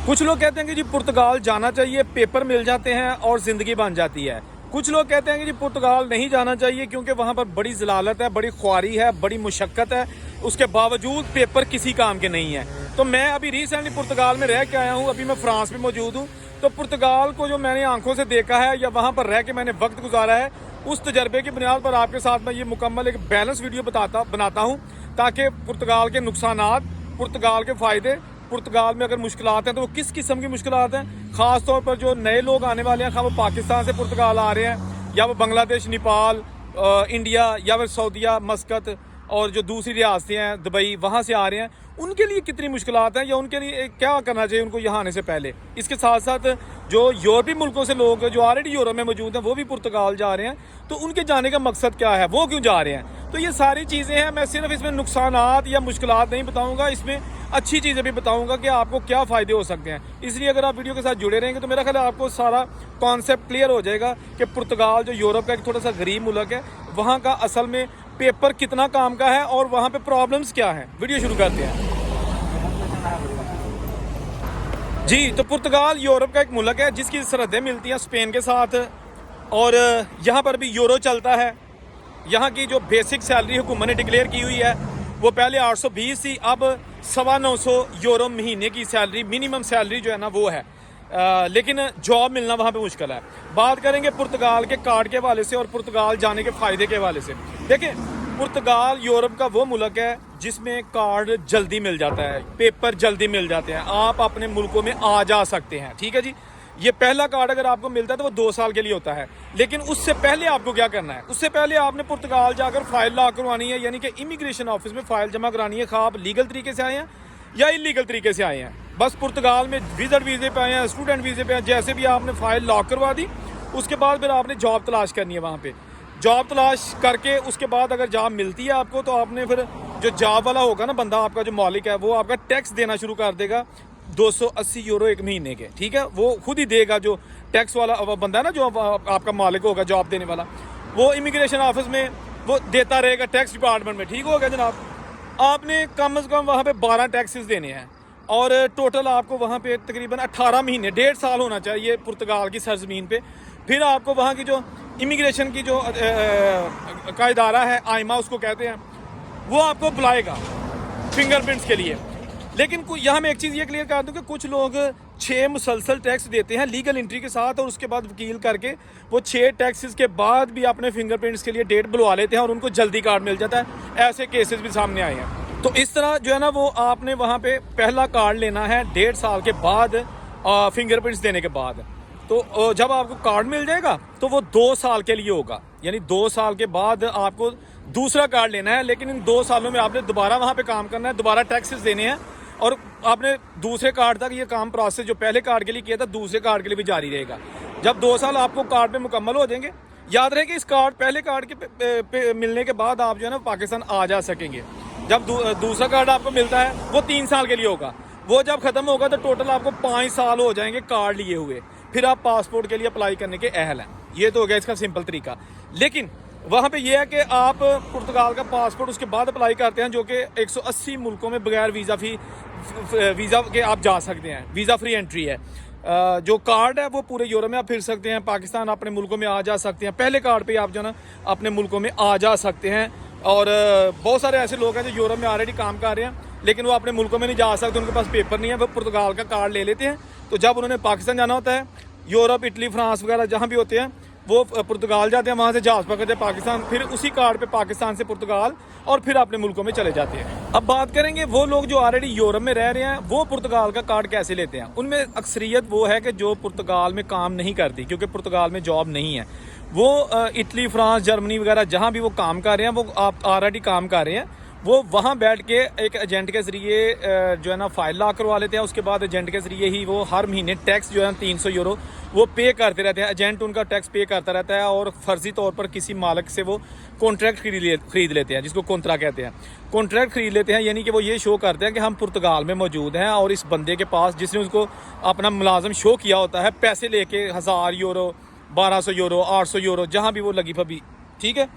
कुछ लोग कहते हैं कि जी पुर्तगाल जाना चाहिए, पेपर मिल जाते हैं और ज़िंदगी बन जाती है। कुछ लोग कहते हैं कि जी पुर्तगाल नहीं जाना चाहिए क्योंकि वहाँ पर बड़ी ज़लालत है, बड़ी ख्वारी है, बड़ी मुशक्क़त है, उसके बावजूद पेपर किसी काम के नहीं है। तो मैं अभी रिसेंटली पुर्तगाल में रह के आया हूँ, अभी मैं फ्रांस में मौजूद हूँ। तो पुर्तगाल को जो मैंने आंखों से देखा है या वहाँ पर रह के मैंने वक्त गुजारा है, उस तजर्बे की बुनियाद पर आपके साथ मैं ये मुकम्मल एक बैलेंस वीडियो बनाता हूँ ताकि पुर्तगाल के नुकसानात, पुर्तगाल के फ़ायदे, पुर्तगाल में अगर मुश्किलात हैं तो वो किस किस्म की मुश्किलात हैं, ख़ास तौर पर जो नए लोग आने वाले हैं, खा वो पाकिस्तान से पुर्तगाल आ रहे हैं या वो बांग्लादेश, नेपाल, इंडिया या फिर सऊदीया, मस्कत और जो दूसरी रियासतें हैं, दुबई, वहाँ से आ रहे हैं, उनके लिए कितनी मुश्किलात हैं या उनके लिए क्या करना चाहिए उनको यहाँ आने से पहले। इसके साथ साथ जो यूरोपीय मुल्कों से लोग जो ऑलरेडी यूरोप में मौजूद हैं वो भी पुर्तगाल जा रहे हैं, तो उनके जाने का मकसद क्या है, वो क्यों जा रहे हैं। तो ये सारी चीज़ें हैं। मैं सिर्फ इसमें नुकसानात या मुश्किलात नहीं बताऊँगा, इसमें अच्छी चीज़ें भी बताऊँगा कि आपको क्या फ़ायदे हो सकते हैं। इसलिए अगर आप वीडियो के साथ जुड़े रहेंगे तो मेरा ख्याल है आपको सारा कॉन्सेप्ट क्लियर हो जाएगा कि पुर्तगाल जो यूरोप का एक थोड़ा सा गरीब मुल्क है, वहाँ का असल में पेपर कितना काम का है और वहाँ पे प्रॉब्लम्स क्या हैं। वीडियो शुरू करते हैं जी। तो पुर्तगाल यूरोप का एक मुल्क है जिसकी सरहदें मिलती हैं स्पेन के साथ, और यहाँ पर भी यूरो चलता है। यहाँ की जो बेसिक सैलरी हुकूमत ने डिक्लेयर की हुई है वो पहले 820 थी, अब 950 यूरो महीने की सैलरी, मिनिमम सैलरी जो है ना वो है। लेकिन जॉब मिलना वहाँ पे मुश्किल है। बात करेंगे पुर्तगाल के कार्ड के हवाले से और पुर्तगाल जाने के फ़ायदे के हवाले से। देखें, पुर्तगाल यूरोप का वो मुल्क है जिसमें कार्ड जल्दी मिल जाता है, पेपर जल्दी मिल जाते हैं, आप अपने मुल्कों में आ जा सकते हैं। ठीक है जी। ये पहला कार्ड अगर आपको मिलता है तो वो 2 साल के लिए होता है। लेकिन उससे पहले आपको क्या करना है, उससे पहले आपने पुर्तगाल जाकर फाइल ला करवानी है, यानी कि इमिग्रेशन ऑफिस में फाइल जमा करानी है। खा आप लीगल तरीके से आए हैं या इलीगल तरीके से आए हैं, बस पुर्तगाल में विजिट वीज़े पे आए हैं, स्टूडेंट वीज़े पे आए हैं, जैसे भी आपने फाइल लॉक करवा दी, उसके बाद फिर आपने जॉब तलाश करनी है। वहाँ पे जॉब तलाश करके उसके बाद अगर जॉब मिलती है आपको, तो आपने फिर जो जॉब वाला होगा ना बंदा, आपका जो मालिक है, वो आपका टैक्स देना शुरू कर देगा 280 यूरो एक महीने के। ठीक है, वो खुद ही देगा। जो टैक्स वाला बंदा है ना, जो आपका मालिक होगा जॉब देने वाला, वो इमिग्रेशन ऑफिस में वो देता रहेगा, टैक्स डिपार्टमेंट में। ठीक हो गया जनाब। आपने कम से कम वहाँ पे 12 टैक्सेस देने हैं और टोटल आपको वहाँ पे तकरीबन 18 महीने, 1.5 साल होना चाहिए पुर्तगाल की सरजमीन पे। फिर आपको वहाँ की जो इमिग्रेशन की जो का इदारा है, आइमा उसको कहते हैं, वो आपको बुलाएगा फिंगरप्रिंट्स के लिए। लेकिन यहाँ मैं एक चीज़ ये क्लियर कर दूँ कि कुछ लोग 6 मुसलसल टैक्स देते हैं लीगल एंट्री के साथ, और उसके बाद वकील करके वो 6 टैक्सेस के बाद भी अपने फिंगरप्रिंट्स के लिए डेट बुलवा लेते हैं और उनको जल्दी कार्ड मिल जाता है। ऐसे केसेस भी सामने आए हैं। तो इस तरह जो है ना, वो आपने वहाँ पे पहला कार्ड लेना है 1.5 साल के बाद, फिंगरप्रिंट्स देने के बाद। तो जब आपको कार्ड मिल जाएगा तो वो 2 साल के लिए होगा, यानी 2 साल के बाद आपको दूसरा कार्ड लेना है। लेकिन इन 2 सालों में आपने दोबारा वहाँ पे काम करना है, दोबारा टैक्सेस देने हैं, और आपने दूसरे कार्ड तक ये काम प्रोसेस जो पहले कार्ड के लिए किया था दूसरे कार्ड के लिए भी जारी रहेगा। जब 2 साल आपको कार्ड पे मुकम्मल हो जाएंगे, याद रहे कि इस कार्ड पहले कार्ड के पे मिलने के बाद आप जो है ना पाकिस्तान आ जा सकेंगे। जब दूसरा कार्ड आपको मिलता है वो 3 साल के लिए होगा। वो जब ख़त्म होगा तो टोटल आपको 5 साल हो जाएंगे कार्ड लिए हुए, फिर आप पासपोर्ट के लिए अप्लाई करने के अहल हैं। ये तो हो गया इसका सिंपल तरीका। लेकिन वहाँ पे ये है कि आप पुर्तगाल का पासपोर्ट उसके बाद अप्लाई करते हैं, जो कि 180 मुल्कों में बगैर वीज़ा के आप जा सकते हैं, वीज़ा फ्री एंट्री है। जो कार्ड है वो पूरे यूरोप में आप फिर सकते हैं, पाकिस्तान अपने मुल्कों में आ जा सकते हैं। पहले कार्ड पे आप जो ना अपने मुल्कों में आ जा सकते हैं। और बहुत सारे ऐसे लोग हैं जो यूरोप में ऑलरेडी काम कर रहे हैं लेकिन वो अपने मुल्कों में नहीं जा सकते, उनके पास पेपर नहीं है, वो पुर्तगाल का कार्ड ले लेते हैं। तो जब उन्होंने पाकिस्तान जाना होता है, यूरोप, इटली, फ्रांस वगैरह जहाँ भी होते हैं, वो पुर्तगाल जाते हैं, वहाँ से जहाज़ पकड़ते हैं पाकिस्तान, फिर उसी कार्ड पे पाकिस्तान से पुर्तगाल और फिर अपने मुल्कों में चले जाते हैं। अब बात करेंगे वो लोग जो ऑलरेडी यूरोप में रह रहे हैं, वो पुर्तगाल का कार्ड कैसे लेते हैं। उनमें अक्सरियत वो है कि जो पुर्तगाल में काम नहीं करती, क्योंकि पुर्तगाल में जॉब नहीं है। वो इटली, फ्रांस, जर्मनी वगैरह जहाँ भी वो काम कर रहे हैं, वो आप ऑलरेडी काम कर रहे हैं, वो वहाँ बैठ के एक एजेंट के ज़रिए जो है ना फाइल ला करवा लेते हैं। उसके बाद एजेंट के ज़रिए ही वो हर महीने टैक्स जो है 300 यूरो वो पे करते रहते हैं। एजेंट उनका टैक्स पे करता रहता है और फर्जी तौर पर किसी मालिक से वो कॉन्ट्रैक्ट खरीद लेते हैं, जिसको कॉन्ट्रा कहते हैं। कॉन्ट्रैक्ट खरीद लेते हैं, यानी कि वो ये शो करते हैं कि हम पुर्तगाल में मौजूद हैं और इस बंदे के पास, जिसने उसको अपना मुलाजम शो किया होता है, पैसे लेके 1000 यूरो, 1200 यूरो, 800 यूरो, जहाँ भी वो लगी फबी, ठीक है,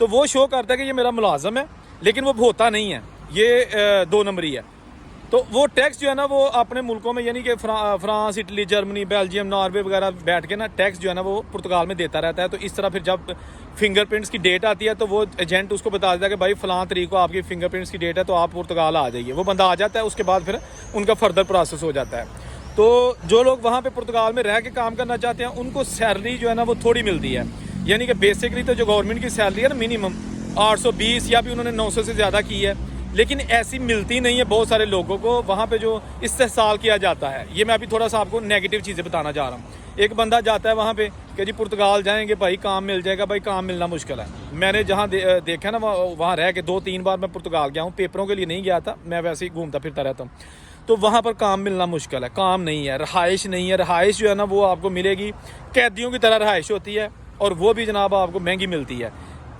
तो वो शो करता है कि ये मेरा मुलाजम है, लेकिन वो होता नहीं है, ये 2 नंबरी है। तो वो टैक्स जो है ना वो अपने मुल्कों में यानी कि France, Italy, Germany, Belgium, Norway वगैरह बैठ के ना टैक्स जो है ना वो पुर्तगाल में देता रहता है। तो इस तरह फिर जब फिंगरप्रिंट्स की डेट आती है तो वो एजेंट उसको बता देता है कि भाई फलां तारीख को आपकी फिंगरप्रिंट्स की डेट है तो आप पुर्तगाल आ जाइए। वो बंदा आ जाता है, उसके बाद फिर उनका फर्दर प्रोसेस हो जाता है। तो जो लोग वहाँ पे पुर्तगाल में रह के काम करना चाहते हैं उनको सैलरी जो है ना वो थोड़ी मिलती है, यानी कि बेसिकली तो जो गवर्नमेंट की सैलरी है ना मिनिमम 820 या भी उन्होंने 900 से ज़्यादा की है, लेकिन ऐसी मिलती नहीं है बहुत सारे लोगों को वहाँ पे जो इस्तेहसाल किया जाता है। ये मैं अभी थोड़ा सा आपको नेगेटिव चीज़ें बताना चाह रहा हूँ। एक बंदा जाता है वहाँ पे कि जी पुर्तगाल जाएंगे भाई काम मिल जाएगा, भाई काम मिलना मुश्किल है। मैंने जहाँ देखा ना वहाँ रह के 2-3 बार मैं पुर्तगाल गया हूँ, पेपरों के लिए नहीं गया था, मैं वैसे ही घूमता फिरता रहता हूँ। तो वहाँ पर काम मिलना मुश्किल है, काम नहीं है, रहाइश नहीं है। रहाइश जो है ना वो आपको मिलेगी कैदियों की तरह रहाइश होती है, और वो भी जनाब आपको महंगी मिलती है।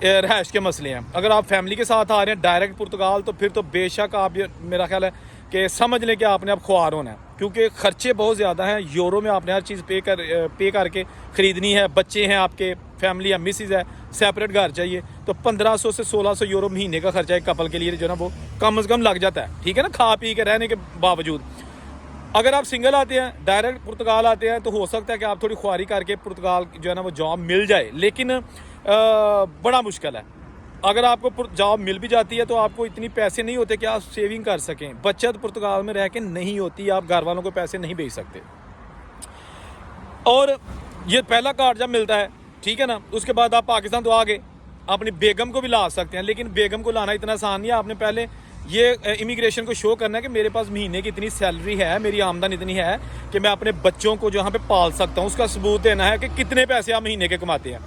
रहाइश के मसले हैं। अगर आप फैमिली के साथ आ रहे हैं डायरेक्ट पुर्तगाल तो फिर तो बेशक आप ये मेरा ख्याल है कि समझ लें कि आपने अब ख्वार होना है, क्योंकि खर्चे बहुत ज़्यादा हैं। यूरो में आपने हर चीज़ पे करके ख़रीदनी है। बच्चे हैं आपके, फैमिली है, मिसिज़ है, सेपरेट घर चाहिए, तो 1500 से 1600 यूरो महीने का खर्चा एक कपल के लिए जो है ना वो कम से कम लग जाता है, ठीक है ना, खा पी के रहने के बावजूद। अगर आप सिंगल आते हैं डायरेक्ट पुर्तगाल आते हैं तो हो सकता है कि आप थोड़ी ख्वारी करके पुर्तगाल जो है ना वो जॉब मिल जाए, लेकिन बड़ा मुश्किल है। अगर आपको जॉब मिल भी जाती है तो आपको इतनी पैसे नहीं होते कि आप सेविंग कर सकें। बचत पुर्तगाल में रह के नहीं होती, आप घर वालों को पैसे नहीं भेज सकते। और ये पहला कार्ड जब मिलता है, ठीक है ना, उसके बाद आप पाकिस्तान तो आ गए, अपनी बेगम को भी ला सकते हैं, लेकिन बेगम को लाना इतना आसान नहीं है। आपने पहले ये इमिग्रेशन को शो करना है कि मेरे पास महीने की इतनी सैलरी है, मेरी आमदन इतनी है कि मैं अपने बच्चों को जो यहाँ पे पाल सकता हूँ। उसका सबूत देना है कि कितने पैसे आप महीने के कमाते हैं।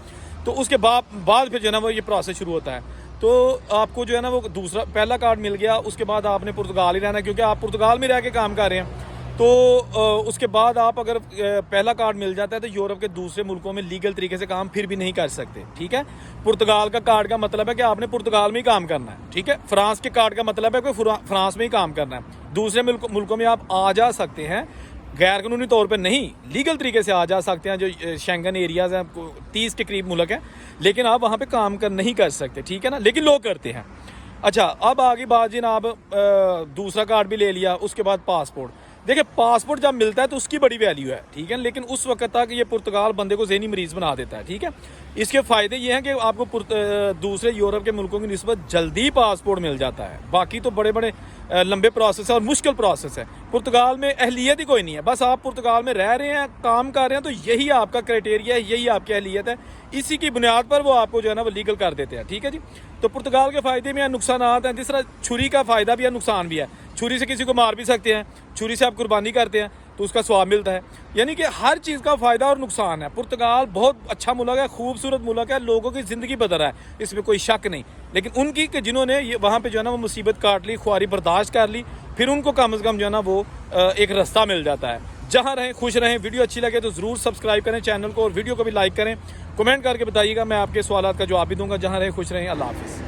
तो उसके बाद फिर जो है ना वो ये प्रोसेस शुरू होता है। तो आपको जो है ना वो दूसरा पहला कार्ड मिल गया, उसके बाद आपने पुर्तगाल ही रहना है, क्योंकि आप पुर्तगाल में रह के काम कर रहे हैं। तो उसके बाद आप अगर पहला कार्ड मिल जाता है तो यूरोप के दूसरे मुल्कों में लीगल तरीके से काम फिर भी नहीं कर सकते, ठीक है। पुर्तगाल का कार्ड का मतलब है कि आपने पुर्तगाल में ही काम करना है, ठीक है। फ्रांस के कार्ड का मतलब है कि फ्रांस में ही काम करना है। दूसरे मुल्कों में आप आ जा सकते हैं, गैर कानूनी तौर पे नहीं, लीगल तरीके से आ जा सकते हैं। जो शेंगन एरियाज़ हैं 30 के करीब मुल्क हैं, लेकिन आप वहाँ पे काम नहीं कर सकते, ठीक है ना, लेकिन लोग करते हैं। अच्छा, अब आगे बात जनाब, दूसरा कार्ड भी ले लिया, उसके बाद पासपोर्ट। देखिए पासपोर्ट जब मिलता है तो उसकी बड़ी वैल्यू है, ठीक है, लेकिन उस वक्त तक ये पुर्तगाल बंदे को ज़हनी मरीज़ बना देता है, ठीक है। इसके फ़ायदे ये हैं कि आपको दूसरे यूरोप के मुल्कों की निस्बत जल्दी पासपोर्ट मिल जाता है। बाकी तो बड़े बड़े लंबे प्रोसेस है और मुश्किल प्रोसेस है। पुर्तगाल में अहलियत ही कोई नहीं है, बस आप पुर्तगाल में रह रहे हैं, काम कर रहे हैं, तो यही आपका क्राइटेरिया है, यही आपकी अहलियत है। इसी की बुनियाद पर वो आपको जो है ना वो लीगल कर देते हैं, ठीक है जी। तो पुर्तगाल के फ़ायदे में हैं, नुकसान हैं। जिस तरह छुरी का फ़ायदा भी है, नुकसान भी है। छुरी से किसी को मार भी सकते हैं, छुरी से आप कुर्बानी करते हैं तो उसका स्वाब मिलता है। यानी कि हर चीज़ का फ़ायदा और नुकसान है। पुर्तगाल बहुत अच्छा मुल्क है, खूबसूरत मुल्क है, लोगों की ज़िंदगी बदल रहा है, इसमें कोई शक नहीं। लेकिन उनकी कि जिन्होंने ये वहाँ पे जो है ना वो मुसीबत काट ली, ख्वारी बर्दाश्त कर ली, फिर उनको कम से कम जो है ना वो एक रास्ता मिल जाता है। जहाँ रहें खुश रहें। वीडियो अच्छी लगे तो ज़रूर सब्सक्राइब करें चैनल को, और वीडियो को भी लाइक करें। कमेंट करके बताइएगा, मैं आपके सवालात का जवाब भी दूंगा। जहाँ रहें खुश रहें। अल्लाह हाफिज़।